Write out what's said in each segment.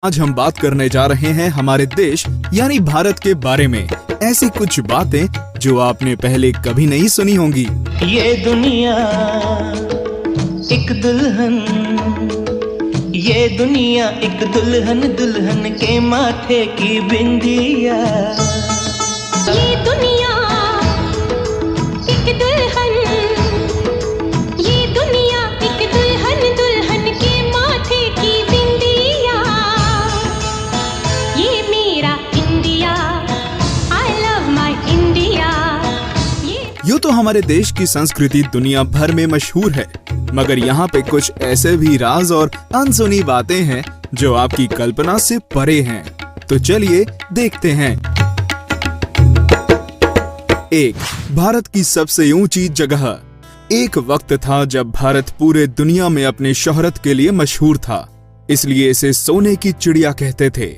आज हम बात करने जा रहे हैं हमारे देश यानी भारत के बारे में। ऐसी कुछ बातें जो आपने पहले कभी नहीं सुनी होंगी। ये दुनिया एक दुल्हन, ये दुनिया एक दुल्हन, दुल्हन के माथे की बिंदिया। ये दुनिया एक दुल्हन, ये दुनिया एक दुल्हन, दुल्हन के माथे की बिंदिया। ये मेरा India, I love my India. यूँ तो हमारे देश की संस्कृति दुनिया भर में मशहूर है, मगर यहाँ पे कुछ ऐसे भी राज और अनसुनी बातें हैं जो आपकी कल्पना से परे हैं। तो चलिए देखते हैं। 1. भारत की सबसे ऊंची जगह। एक वक्त था जब भारत पूरे दुनिया में अपने शोहरत के लिए मशहूर था, इसलिए इसे सोने की चिड़िया कहते थे।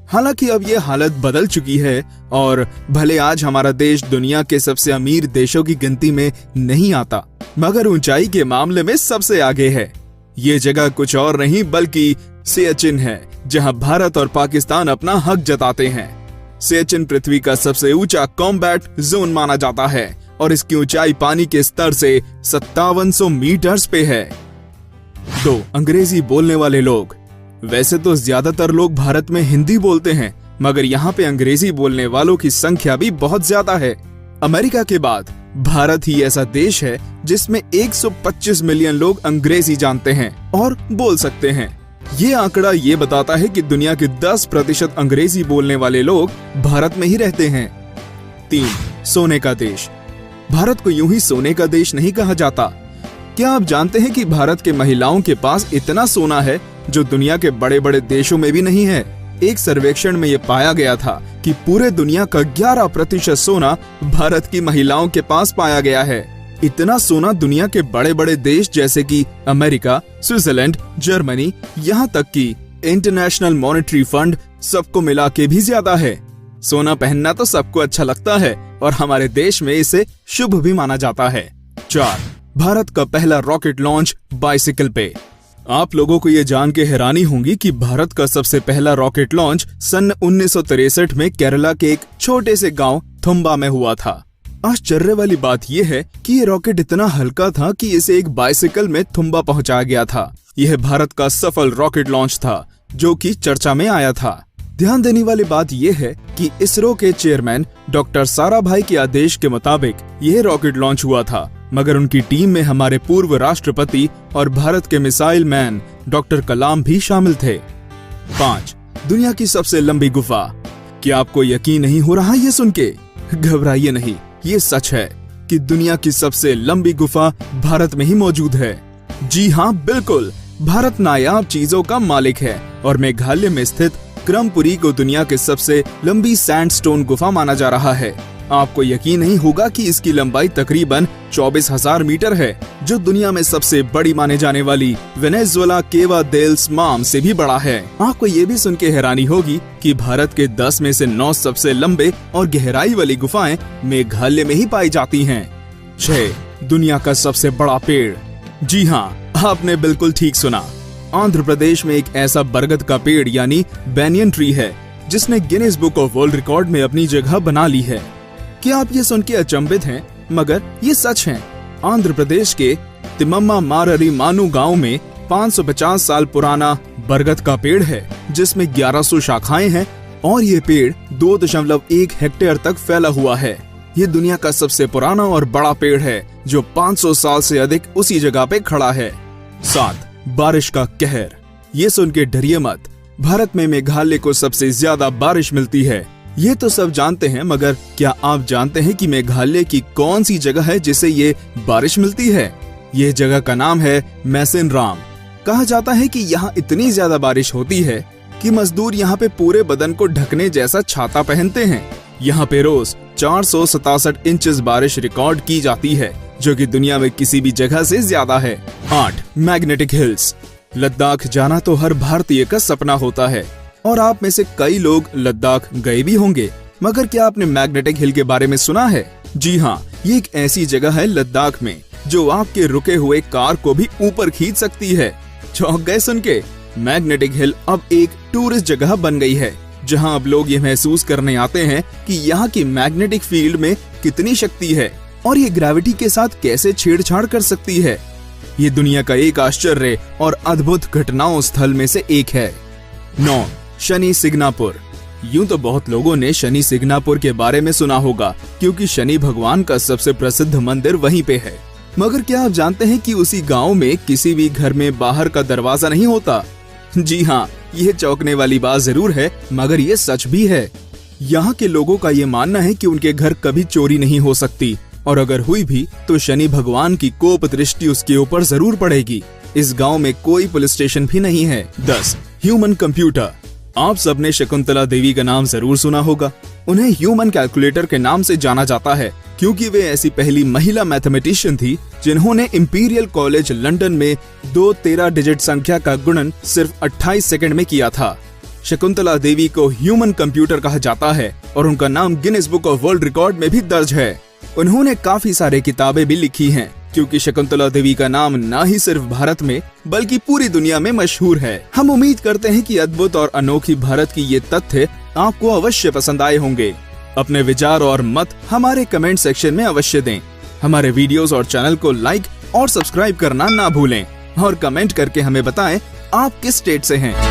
हालांकि अब ये हालत बदल चुकी है और भले आज हमारा देश दुनिया के सबसे अमीर देशों की गिनती में नहीं आता, मगर ऊंचाई के मामले में सबसे आगे है। ये जगह कुछ और नहीं बल्कि सियाचिन है, जहां भारत और पाकिस्तान अपना हक जताते हैं। सियाचिन पृथ्वी का सबसे ऊंचा कॉम्बैट जोन माना जाता है और इसकी ऊंचाई पानी के स्तर से 5700 मीटर्स पे है। 2. अंग्रेजी बोलने वाले लोग। वैसे तो ज्यादातर लोग भारत में हिंदी बोलते हैं, मगर यहाँ पे अंग्रेजी बोलने वालों की संख्या भी बहुत ज्यादा है। अमेरिका के बाद भारत ही ऐसा देश है जिसमें 125 मिलियन लोग अंग्रेजी जानते हैं और बोल सकते हैं। ये आंकड़ा ये बताता है कि दुनिया के 10% अंग्रेजी बोलने वाले लोग भारत में ही रहते हैं। 3. सोने का देश। भारत को यूं ही सोने का देश नहीं कहा जाता। क्या आप जानते हैं कि भारत के महिलाओं के पास इतना सोना है जो दुनिया के बड़े बड़े देशों में भी नहीं है। एक सर्वेक्षण में ये पाया गया था कि पूरे दुनिया का 11% सोना भारत की महिलाओं के पास पाया गया है। इतना सोना दुनिया के बड़े बड़े देश जैसे कि अमेरिका, स्विट्जरलैंड, जर्मनी, यहाँ तक कि इंटरनेशनल मॉनेटरी फंड सबको मिला के भी ज्यादा है। सोना पहनना तो सबको अच्छा लगता है और हमारे देश में इसे शुभ भी माना जाता है। 4. भारत का पहला रॉकेट लॉन्च बाइसिकल पे। आप लोगों को ये जान के हैरानी होगी कि भारत का सबसे पहला रॉकेट लॉन्च सन 1963 में केरला के एक छोटे से गांव थुम्बा में हुआ था। आश्चर्य वाली बात यह है कि ये रॉकेट इतना हल्का था कि इसे एक बाइसिकल में थुम्बा पहुंचाया गया था। यह भारत का सफल रॉकेट लॉन्च था जो कि चर्चा में आया था। ध्यान देने वाली बात यह है कि इसरो के चेयरमैन डॉक्टर साराभाई के आदेश के मुताबिक यह रॉकेट लॉन्च हुआ था, मगर उनकी टीम में हमारे पूर्व राष्ट्रपति और भारत के मिसाइल मैन डॉक्टर कलाम भी शामिल थे। 5. दुनिया की सबसे लंबी गुफा। क्या आपको यकीन नहीं हो रहा ये सुन के? घबराइए नहीं, ये सच है कि दुनिया की सबसे लंबी गुफा भारत में ही मौजूद है। जी हाँ, बिल्कुल। भारत नायाब चीजों का मालिक है और मेघालय में स्थित क्रमपुरी को दुनिया के सबसे लंबी सैंडस्टोन गुफा माना जा रहा है। आपको यकीन नहीं होगा कि इसकी लंबाई तकरीबन 24,000 मीटर है, जो दुनिया में सबसे बड़ी माने जाने वाली वेनेजुएला केवा देल्स माम से भी बड़ा है। आपको ये भी सुन के हैरानी होगी कि भारत के 10 में से 9 सबसे लंबे और गहराई वाली गुफाएं मेघालय में ही पाई जाती हैं। 6. दुनिया का सबसे बड़ा पेड़। जी हाँ, आपने बिल्कुल ठीक सुना। आंध्र प्रदेश में एक ऐसा बरगद का पेड़ यानी बैनियन ट्री है जिसने Guinness book of world record में अपनी जगह बना ली है। क्या आप ये सुन के अचंभित हैं? मगर ये सच है। आंध्र प्रदेश के तिमम्मा माररी मानू गांव में 550 साल पुराना बरगद का पेड़ है जिसमें 1100 शाखाएं हैं और ये पेड़ 2.1 हेक्टेयर तक फैला हुआ है। ये दुनिया का सबसे पुराना और बड़ा पेड़ है जो 500 साल से अधिक उसी जगह पे खड़ा है। 7. बारिश का कहर। ये सुन के डरिए मत, भारत में मेघालय को सबसे ज्यादा बारिश मिलती है। ये तो सब जानते हैं, मगर क्या आप जानते हैं कि मेघालय की कौन सी जगह है जिसे ये बारिश मिलती है? ये जगह का नाम है मैसिनराम। कहा जाता है कि यहाँ इतनी ज्यादा बारिश होती है कि मजदूर यहाँ पे पूरे बदन को ढकने जैसा छाता पहनते हैं। यहाँ पे रोज 467 इंचेस बारिश रिकॉर्ड की जाती है, जो कि दुनिया में किसी भी जगह से ज्यादा है। 8. Magnetic hills. लद्दाख जाना तो हर भारतीय का सपना होता है और आप में से कई लोग लद्दाख गए भी होंगे, मगर क्या आपने मैग्नेटिक हिल के बारे में सुना है? जी हाँ, ये एक ऐसी जगह है लद्दाख में जो आपके रुके हुए कार को भी ऊपर खींच सकती है। चौंक गए सुन के? मैग्नेटिक हिल अब एक टूरिस्ट जगह बन गई है, जहां अब लोग ये महसूस करने आते हैं कि यहाँ की मैग्नेटिक फील्ड में कितनी शक्ति है और ये ग्रेविटी के साथ कैसे छेड़छाड़ कर सकती है। ये दुनिया का एक आश्चर्य और अद्भुत घटनाओं स्थल में से एक है। 9. शनि सिग्नापुर। यूं तो बहुत लोगों ने शनि सिग्नापुर के बारे में सुना होगा, क्योंकि शनि भगवान का सबसे प्रसिद्ध मंदिर वहीं पे है। मगर क्या आप जानते हैं कि उसी गांव में किसी भी घर में बाहर का दरवाजा नहीं होता? जी हाँ, यह चौंकने वाली बात जरूर है, मगर ये सच भी है। यहाँ के लोगों का ये मानना है कि उनके घर कभी चोरी नहीं हो सकती, और अगर हुई भी तो शनि भगवान की कोप दृष्टि उसके ऊपर जरूर पड़ेगी। इस गांव में कोई पुलिस स्टेशन भी नहीं है। 10. Human computer. आप सबने शकुंतला देवी का नाम जरूर सुना होगा। उन्हें ह्यूमन कैलकुलेटर के नाम से जाना जाता है, क्योंकि वे ऐसी पहली महिला मैथमेटिशियन थी जिन्होंने इंपीरियल कॉलेज लंदन में 2 13 डिजिट संख्या का गुणन सिर्फ 28 सेकंड में किया था। शकुंतला देवी को ह्यूमन कंप्यूटर कहा जाता है और उनका नाम Guinness book of world record में भी दर्ज है। उन्होंने काफी सारे किताबें भी लिखी हैं, क्योंकि शकुंतला देवी का नाम न ही सिर्फ भारत में बल्कि पूरी दुनिया में मशहूर है। हम उम्मीद करते हैं कि अद्भुत और अनोखी भारत की ये तथ्य आपको अवश्य पसंद आए होंगे। अपने विचार और मत हमारे कमेंट सेक्शन में अवश्य दें। हमारे वीडियोस और चैनल को लाइक और सब्सक्राइब करना ना भूलें और कमेंट करके हमें बताएं आप किस स्टेट से हैं।